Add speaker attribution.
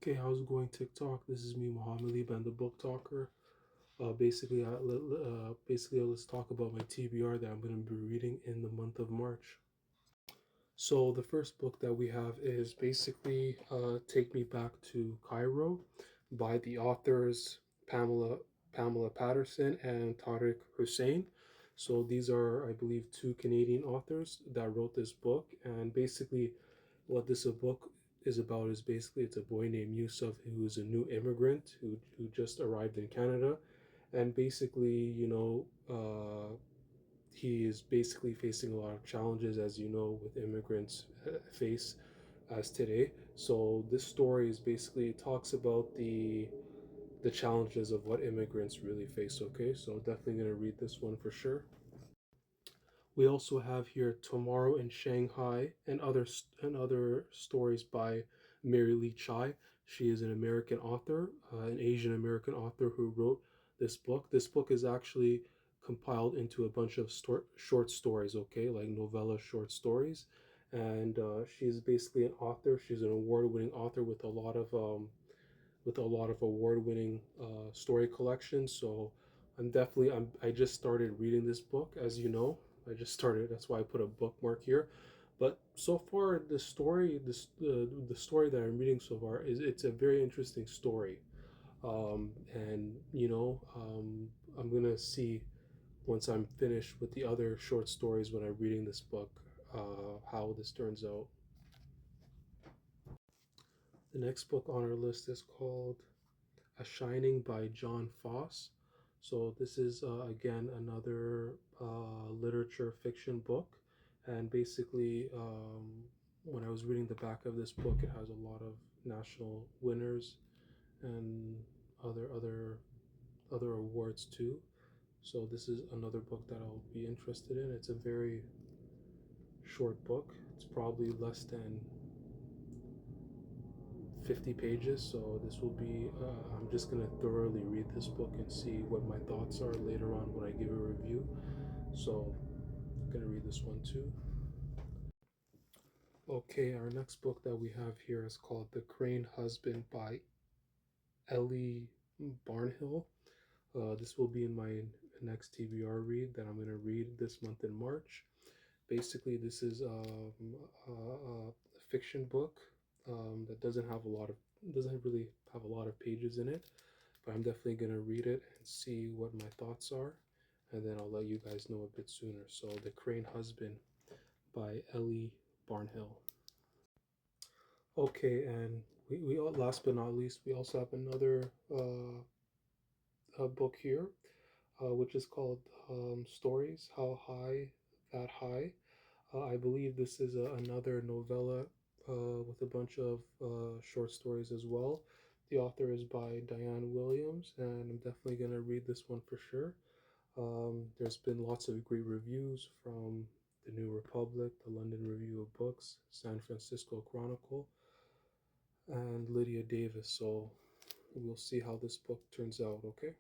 Speaker 1: Okay, how's it going, TikTok? This is me, Muhammad Lee, the book talker. Basically, let's talk about my TBR that I'm going to be reading in the month of March. So the first book that we have is basically "Take Me Back to Cairo" by the authors Pamela Patterson and Tariq Hussein. So these are, I believe, two Canadian authors that wrote this book, and basically what this book is about is basically it's a boy named Yusuf who is a new immigrant who just arrived in Canada, and basically he is basically facing a lot of challenges, as you know, with immigrants face as today. So this story is basically it talks about the challenges of what immigrants really face. Okay, so definitely gonna read this one for sure. We also have here Tomorrow in Shanghai and other stories by Mary Lee Chai. She is an American author, an Asian American author who wrote this book. This book is actually compiled into a bunch of short stories, okay, like novella short stories. And she's basically an author. She's an award-winning author with a lot of award-winning story collections. So I just started reading this book, as you know. I just started. That's why I put a bookmark here. But so far, the story that I'm reading so far is it's a very interesting story, and I'm gonna see once I'm finished with the other short stories when I'm reading this book how this turns out. The next book on our list is called A Shining by John Foss. So this is again another literature fiction book, and basically, when I was reading the back of this book, it has a lot of national winners and other awards too. So this is another book that I'll be interested in. It's a very short book. It's probably less than 50 pages, so this will be I'm just going to thoroughly read this book and see what my thoughts are later on when I give a review. So I'm going to read this one too. Okay, our next book that we have here is called The Crane Husband by Ellie Barnhill. This will be in my next TBR read that I'm going to read this month in March. Basically, this is a fiction book that doesn't really have a lot of pages in it, but I'm definitely gonna read it and see what my thoughts are, and then I'll let you guys know a bit sooner. So, The Crane Husband by Ellie Barnhill. Okay, and we last but not least, we also have another book here, which is called Stories How High That High. I believe this is another novella with a bunch of short stories as well. The author is by Diane Williams, and I'm definitely going to read this one for sure. There's been lots of great reviews from the New Republic, the London Review of Books, San Francisco Chronicle, and Lydia Davis. So we'll see how this book turns out, okay?